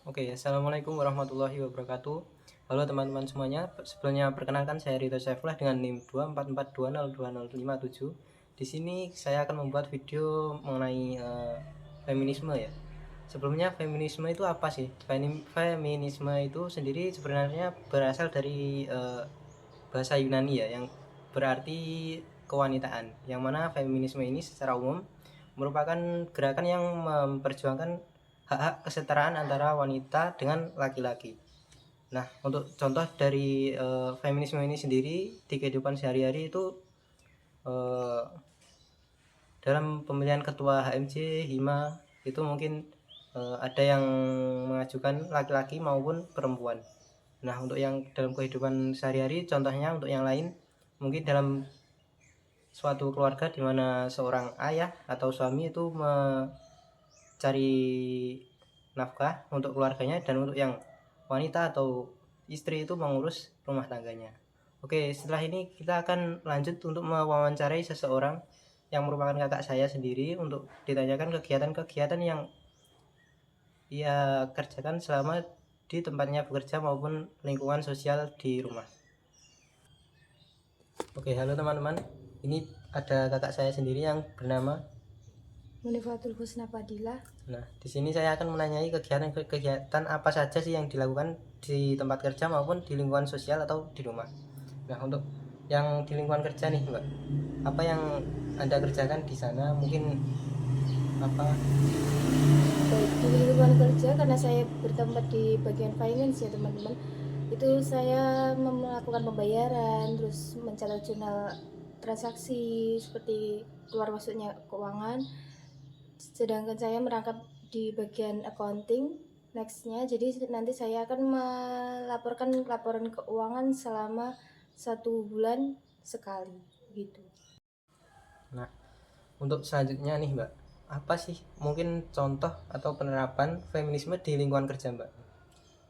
Oke, assalamualaikum warahmatullahi wabarakatuh. Halo teman-teman semuanya. Sebelumnya perkenalkan saya Rito Saifullah dengan NIM 244202057. Di sini saya akan membuat video mengenai feminisme ya. Sebelumnya feminisme itu apa sih? Feminisme itu sendiri sebenarnya berasal dari bahasa Yunani ya, yang berarti kewanitaan. Yang mana feminisme ini secara umum merupakan gerakan yang memperjuangkan hak-hak kesetaraan antara wanita dengan laki-laki. Nah, untuk contoh dari feminisme ini sendiri di kehidupan sehari-hari itu uh, dalam pemilihan ketua HMJ, HIMA itu mungkin ada yang mengajukan laki-laki maupun perempuan. Nah, untuk yang dalam kehidupan sehari-hari, contohnya untuk yang lain mungkin dalam suatu keluarga di mana seorang ayah atau suami itu mencari nafkah untuk keluarganya, dan untuk yang wanita atau istri itu mengurus rumah tangganya. Oke, setelah ini kita akan lanjut untuk mewawancarai seseorang yang merupakan kakak saya sendiri untuk ditanyakan kegiatan-kegiatan yang ia kerjakan selama di tempatnya bekerja maupun lingkungan sosial di rumah. Oke, halo teman-teman. Ini ada kakak saya sendiri yang bernama Munifatul Husna Fadilah. Nah, di sini saya akan menanyai kegiatan apa saja sih yang dilakukan di tempat kerja maupun di lingkungan sosial atau di rumah. Nah, untuk yang di lingkungan kerja nih, Mbak, apa yang Anda kerjakan di sana? Mungkin apa? Baik, di lingkungan kerja karena saya bertempat di bagian finance ya teman-teman, itu saya melakukan pembayaran, terus mencatat jurnal transaksi seperti keluar masuknya keuangan, sedangkan saya merangkap di bagian accounting nextnya. Jadi nanti saya akan melaporkan laporan keuangan selama 1 bulan sekali gitu. Nah, untuk selanjutnya nih, Mbak, apa sih mungkin contoh atau penerapan feminisme di lingkungan kerja, Mbak?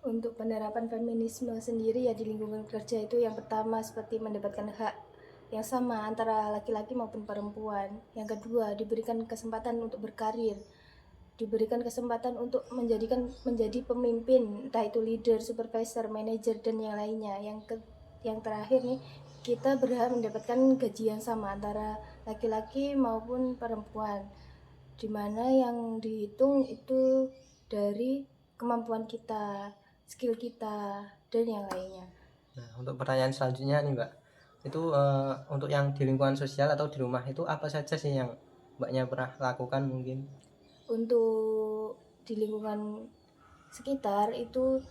Untuk penerapan feminisme sendiri ya di lingkungan kerja itu yang pertama seperti mendapatkan hak yang sama antara laki-laki maupun perempuan. Yang kedua, diberikan kesempatan untuk berkarir, diberikan kesempatan untuk menjadi pemimpin, entah itu leader, supervisor, manager dan yang lainnya. Yang terakhir nih, kita berhak mendapatkan gaji yang sama antara laki-laki maupun perempuan, dimana yang dihitung itu dari kemampuan kita, skill kita dan yang lainnya. Nah, untuk pertanyaan selanjutnya nih, Mbak, itu untuk yang di lingkungan sosial atau di rumah itu apa saja sih yang Mbaknya pernah lakukan mungkin? Untuk di lingkungan sekitar itu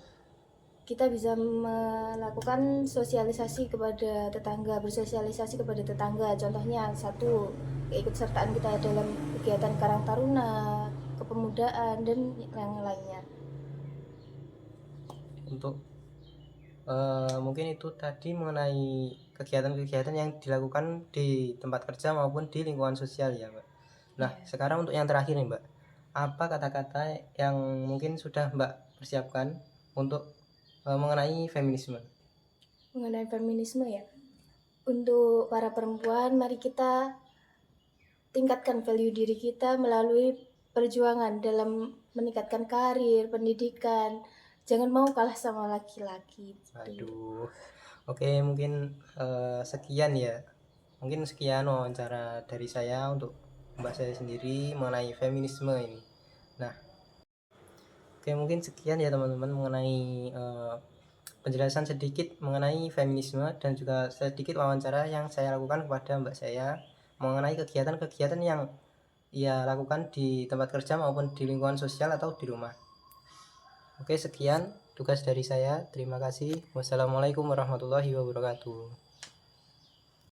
kita bisa melakukan sosialisasi kepada tetangga, bersosialisasi kepada tetangga. Contohnya satu, keikutsertaan kita dalam kegiatan Karang Taruna, kepemudaan dan yang lainnya. Untuk mungkin itu tadi mengenai kegiatan-kegiatan yang dilakukan di tempat kerja maupun di lingkungan sosial ya, Mbak. Nah, sekarang untuk yang terakhir nih, Mbak, apa kata-kata yang mungkin sudah Mbak persiapkan untuk mengenai feminisme? Mengenai feminisme ya, untuk para perempuan, mari kita tingkatkan value diri kita melalui perjuangan dalam meningkatkan karir, pendidikan. Jangan mau kalah sama laki-laki. Aduh. Oke, mungkin sekian ya. Mungkin sekian wawancara dari saya untuk Mbak saya sendiri mengenai feminisme ini. Nah, oke, mungkin sekian ya teman-teman mengenai penjelasan sedikit mengenai feminisme dan juga sedikit wawancara yang saya lakukan kepada Mbak saya mengenai kegiatan-kegiatan yang ia lakukan di tempat kerja maupun di lingkungan sosial atau di rumah. Oke, sekian tugas dari saya. Terima kasih. Wassalamualaikum warahmatullahi wabarakatuh.